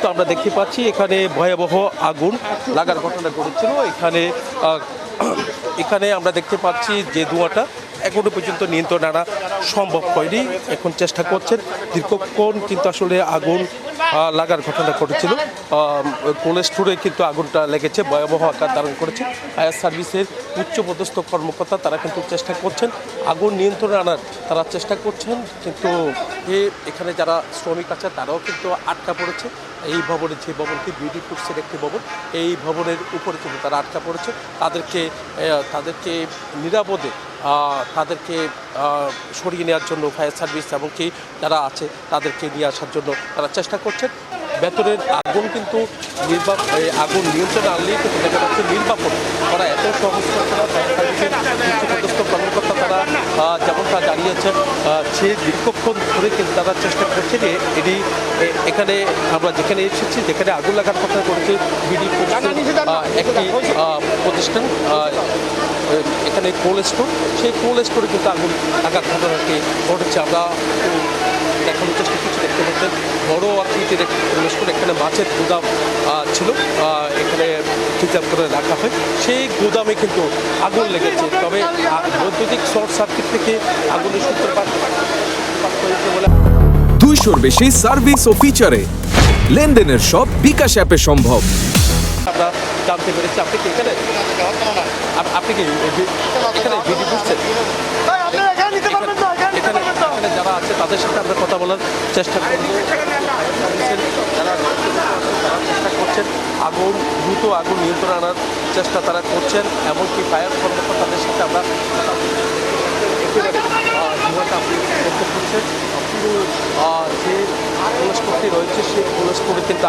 তো আমরা দেখতে পাচ্ছি এখানে ভয়াবহ আগুন লাগার ঘটনা ঘটেছিল। এখানে আমরা দেখতে পাচ্ছি যে ধোঁয়াটা এখনো পর্যন্ত নিয়ন্ত্রণ আনা সম্ভব হয়নি। এখন চেষ্টা করছেন, দীর্ঘক্ষণ কিন্তু আসলে আগুন লাগার ঘটনা ঘটেছিল। কোল্ড স্টোরে কিন্তু আগুনটা লেগেছে, ভয়াবহ আকার ধারণ করেছে। ফায়ার সার্ভিসের উচ্চপদস্থ কর্মকর্তা তারা কিন্তু চেষ্টা করছেন আগুন নিয়ন্ত্রণে আনার, তারা চেষ্টা করছেন, কিন্তু এখানে যারা শ্রমিক আছে তারাও কিন্তু আটকা পড়েছে। এই ভবনের যে ভবনটি বিউটি ফুডসের একটি ভবন, এই ভবনের উপরে কিন্তু তারা আটকা পড়েছে। তাদেরকে নিরাপদে তাদেরকে সরিয়ে নেওয়ার জন্য ফায়ার সার্ভিস এবং কি যারা আছে তাদেরকে নিয়ে আসার জন্য তারা চেষ্টা করছেন। ভেতরের আগুন কিন্তু আগুন নিয়ন্ত্রণে আনলেই কিন্তু দেখা যাচ্ছে নির্বাপন করা এত সহজ কর্মকর্তা তারা যেমনটা জানিয়েছেন, সে দীর্ঘক্ষণ ধরে কিন্তু তারা চেষ্টা করছে যে এখানে আমরা যেখানে এসেছি, যেখানে আগুন লাগার কথা করেছে বিডি একটি প্রতিষ্ঠান, এখানে কোল্ড স্টোর, সেই কোল্ড স্টোরে কিন্তু আগুন লাগার ঘটনাটি ঘটেছে। আমরা দেখানোর চেষ্টা করছি, দেখতে পাচ্ছেন বড় আকৃতির একটি কোল্ড স্টোর, এখানে মাছের গুদাম ছিল, এখানে প্রিজার্ভ করে রাখা হয়, সেই গুদামে কিন্তু আগুন লেগেছে। তবে বৈদ্যুতিক শর্ট সার্কিট থেকে আগুনের সূত্রপাত হয়েছে বলে 200-র বেশি সার্ভিস ও ফিচারে লেনদেনের সব বিকাশ অ্যাপে সম্ভব। আমরা জানতে পেরেছি আপনি কি এখানে এখানে ভিডিও করছেন, এখানে যারা আছে তাদের সাথে আমরা কথা বলার চেষ্টা করব। যারা চেষ্টা করছেন দ্রুত আগুন নিয়ন্ত্রণে আনার চেষ্টা তারা করছেন, এমনকি ফায়ার কর্মকর্তাদের সাথে আমরা ধোঁয়াটা আপনি দেখতে পাচ্ছেন। পুরো যে কোল্ড স্টোরটি রয়েছে সেই কোল্ড স্টোরে কিন্তু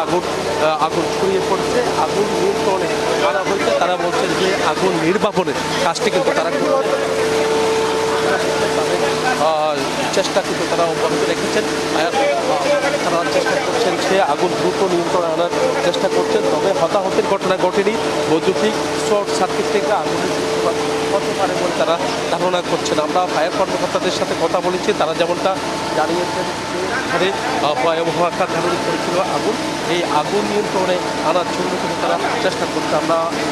আগুন ছড়িয়ে পড়ছে, আগুন নিয়ন্ত্রণে আনা হয়েছে। তারা বলছেন যে আগুন নির্বাপনের কাজটি কিন্তু তারা চেষ্টা কিন্তু তারা অব্যাহত রেখেছেন। তারা চেষ্টা করছেন সে আগুন দ্রুত নিয়ন্ত্রণে আনার চেষ্টা করছেন। তবে হতাহতের ঘটনা ঘটেনি, বৈদ্যুতিক শর্ট সার্কিট থেকে আগুনের সূত্রপাত হতে পারে বলে তারা ধারণা করছেন। আমরা ফায়ার কর্মকর্তাদের সাথে কথা বলেছি, তারা যেমনটা জানিয়েছেন এখানে ভয়াবহ আকার ধারণ করেছিল আগুন, এই আগুন নিয়ন্ত্রণে আনার জন্য কিন্তু তারা চেষ্টা করছে। আমরা